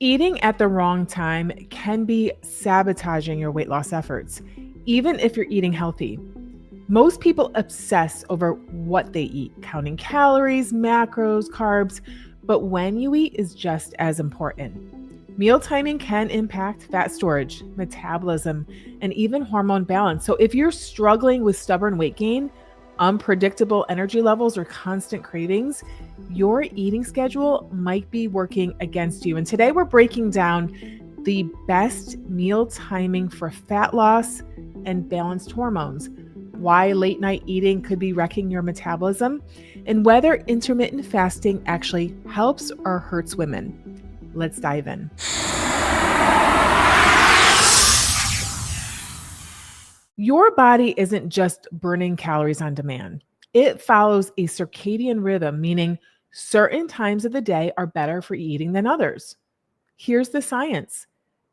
Eating at the wrong time can be sabotaging your weight loss efforts, even if you're eating healthy. Most people obsess over what they eat, counting calories, macros, carbs, but when you eat is just as important. Meal timing can impact fat storage, metabolism, and even hormone balance. So if you're struggling with stubborn weight gain, unpredictable energy levels, or constant cravings, your eating schedule might be working against you. And today we're breaking down the best meal timing for fat loss and balanced hormones, why late night eating could be wrecking your metabolism, and whether intermittent fasting actually helps or hurts women. Let's dive in. Your body isn't just burning calories on demand. It follows a circadian rhythm, meaning certain times of the day are better for eating than others. Here's the science.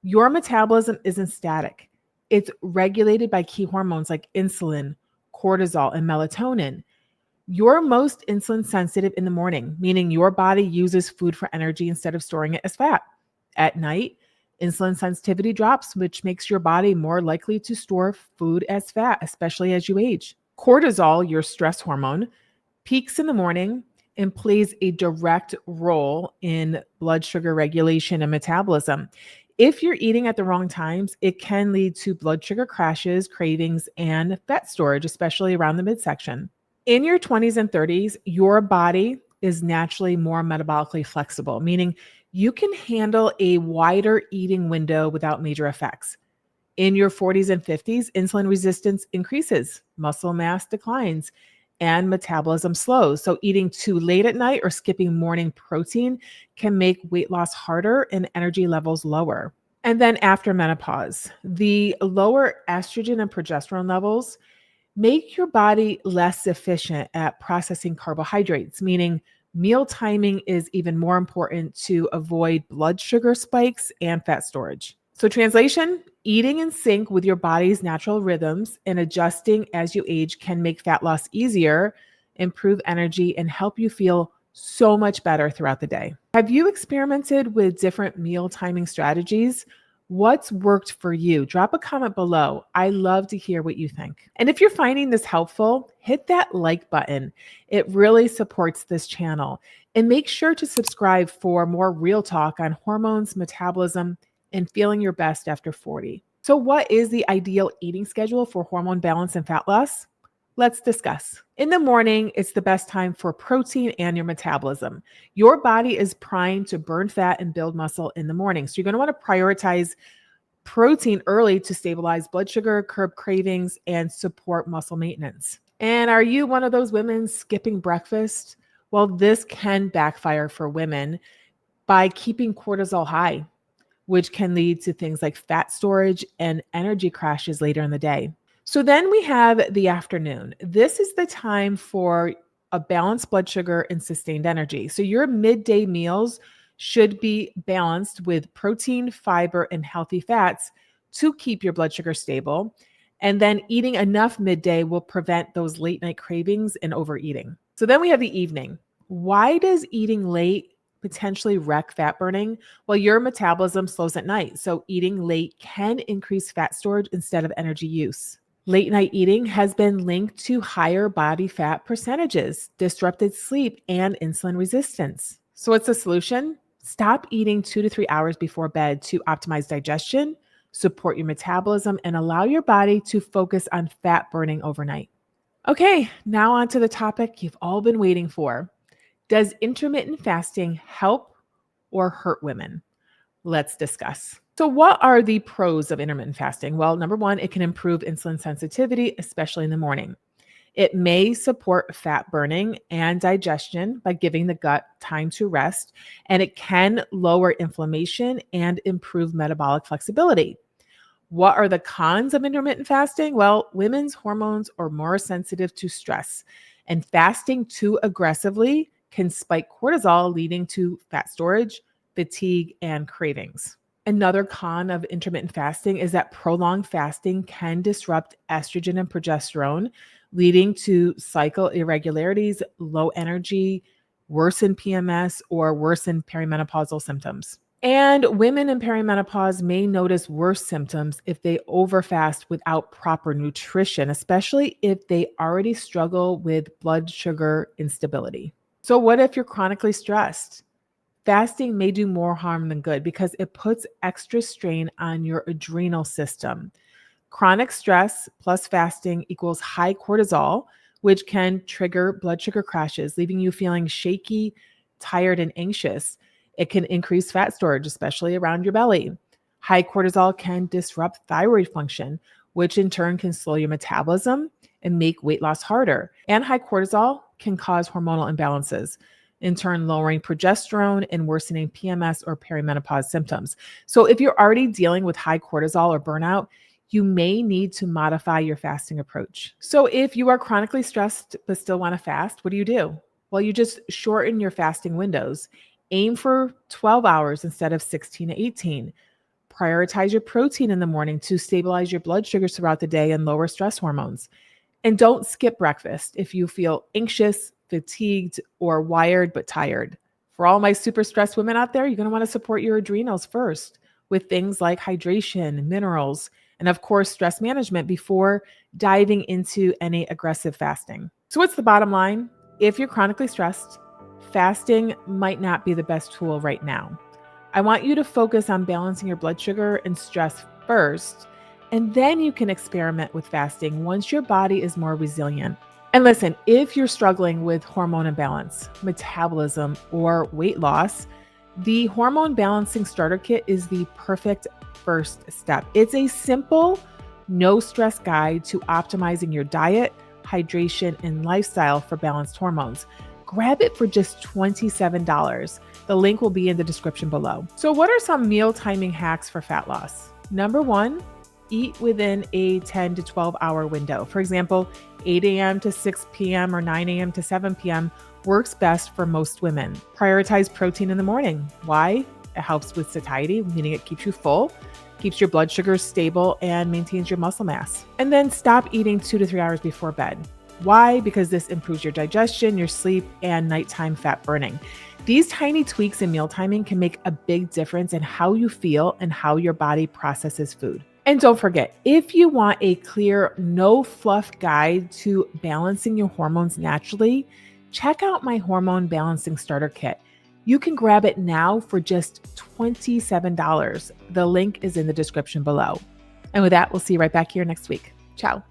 Your metabolism isn't static. It's regulated by key hormones like insulin, cortisol, and melatonin. You're most insulin sensitive in the morning, meaning your body uses food for energy instead of storing it as fat. At night, insulin sensitivity drops, which makes your body more likely to store food as fat, especially as you age. Cortisol, your stress hormone, peaks in the morning and plays a direct role in blood sugar regulation and metabolism. If you're eating at the wrong times, it can lead to blood sugar crashes, cravings, and fat storage, especially around the midsection. In your 20s and 30s, your body is naturally more metabolically flexible, meaning you can handle a wider eating window without major effects. In your 40s and 50s, insulin resistance increases, muscle mass declines, and metabolism slows. So, eating too late at night or skipping morning protein can make weight loss harder and energy levels lower. And then, after menopause, the lower estrogen and progesterone levels make your body less efficient at processing carbohydrates, meaning meal timing is even more important to avoid blood sugar spikes and fat storage. So, translation, eating in sync with your body's natural rhythms and adjusting as you age can make fat loss easier, improve energy, and help you feel so much better throughout the day. Have you experimented with different meal timing strategies? What's worked for you? Drop a comment below. I love to hear what you think. And if you're finding this helpful, hit that like button. It really supports this channel. And make sure to subscribe for more real talk on hormones, metabolism, and feeling your best after 40. So, what is the ideal eating schedule for hormone balance and fat loss? Let's discuss. In the morning, it's the best time for protein and your metabolism. Your body is primed to burn fat and build muscle in the morning. So you're going to want to prioritize protein early to stabilize blood sugar, curb cravings, and support muscle maintenance. And are you one of those women skipping breakfast? Well, this can backfire for women by keeping cortisol high, which can lead to things like fat storage and energy crashes later in the day. So then we have the afternoon. This is the time for a balanced blood sugar and sustained energy. So your midday meals should be balanced with protein, fiber, and healthy fats to keep your blood sugar stable. And then eating enough midday will prevent those late night cravings and overeating. So then we have the evening. Why does eating late potentially wreck fat burning? Well, your metabolism slows at night. So eating late can increase fat storage instead of energy use. Late night eating has been linked to higher body fat percentages, disrupted sleep, and insulin resistance. So, what's the solution? Stop eating 2 to 3 hours before bed to optimize digestion, support your metabolism, and allow your body to focus on fat burning overnight. Okay, now on to the topic you've all been waiting for. Does intermittent fasting help or hurt women? Let's discuss. So, what are the pros of intermittent fasting? Well, number one, it can improve insulin sensitivity, especially in the morning. It may support fat burning and digestion by giving the gut time to rest, and it can lower inflammation and improve metabolic flexibility. What are the cons of intermittent fasting? Well, women's hormones are more sensitive to stress, and fasting too aggressively can spike cortisol, leading to fat storage, fatigue, and cravings. Another con of intermittent fasting is that prolonged fasting can disrupt estrogen and progesterone, leading to cycle irregularities, low energy, worsened PMS, or worsened perimenopausal symptoms. And women in perimenopause may notice worse symptoms if they overfast without proper nutrition, especially if they already struggle with blood sugar instability. So, what if you're chronically stressed? Fasting may do more harm than good because it puts extra strain on your adrenal system. Chronic stress plus fasting equals high cortisol, which can trigger blood sugar crashes, leaving you feeling shaky, tired, and anxious. It can increase fat storage, especially around your belly. High cortisol can disrupt thyroid function, which in turn can slow your metabolism and make weight loss harder. And high cortisol can cause hormonal imbalances, in turn lowering progesterone and worsening PMS or perimenopause symptoms. So if you're already dealing with high cortisol or burnout, you may need to modify your fasting approach. So if you are chronically stressed but still want to fast, what do? Well, you just shorten your fasting windows. Aim for 12 hours instead of 16 to 18. Prioritize your protein in the morning to stabilize your blood sugars throughout the day and lower stress hormones. And don't skip breakfast if you feel anxious, fatigued, or wired but tired. For all my super stressed women out there, you're going to want to support your adrenals first with things like hydration, minerals, and of course, stress management before diving into any aggressive fasting. So, what's the bottom line? If you're chronically stressed, fasting might not be the best tool right now. I want you to focus on balancing your blood sugar and stress first, and then you can experiment with fasting once your body is more resilient. And listen, if you're struggling with hormone imbalance, metabolism, or weight loss, the Hormone Balancing Starter Kit is the perfect first step. It's a simple, no stress guide to optimizing your diet, hydration, and lifestyle for balanced hormones. Grab it for just $27. The link will be in the description below. So, what are some meal timing hacks for fat loss? Number one, eat within a 10 to 12 hour window. For example, 8 a.m. to 6 p.m. or 9 a.m. to 7 p.m. works best for most women. Prioritize protein in the morning. Why? It helps with satiety, meaning it keeps you full, keeps your blood sugars stable, and maintains your muscle mass. And then stop eating 2 to 3 hours before bed. Why? Because this improves your digestion, your sleep, and nighttime fat burning. These tiny tweaks in meal timing can make a big difference in how you feel and how your body processes food. And don't forget, if you want a clear, no fluff guide to balancing your hormones naturally, check out my Hormone Balancing Starter Kit. You can grab it now for just $27. The link is in the description below. And with that, we'll see you right back here next week. Ciao.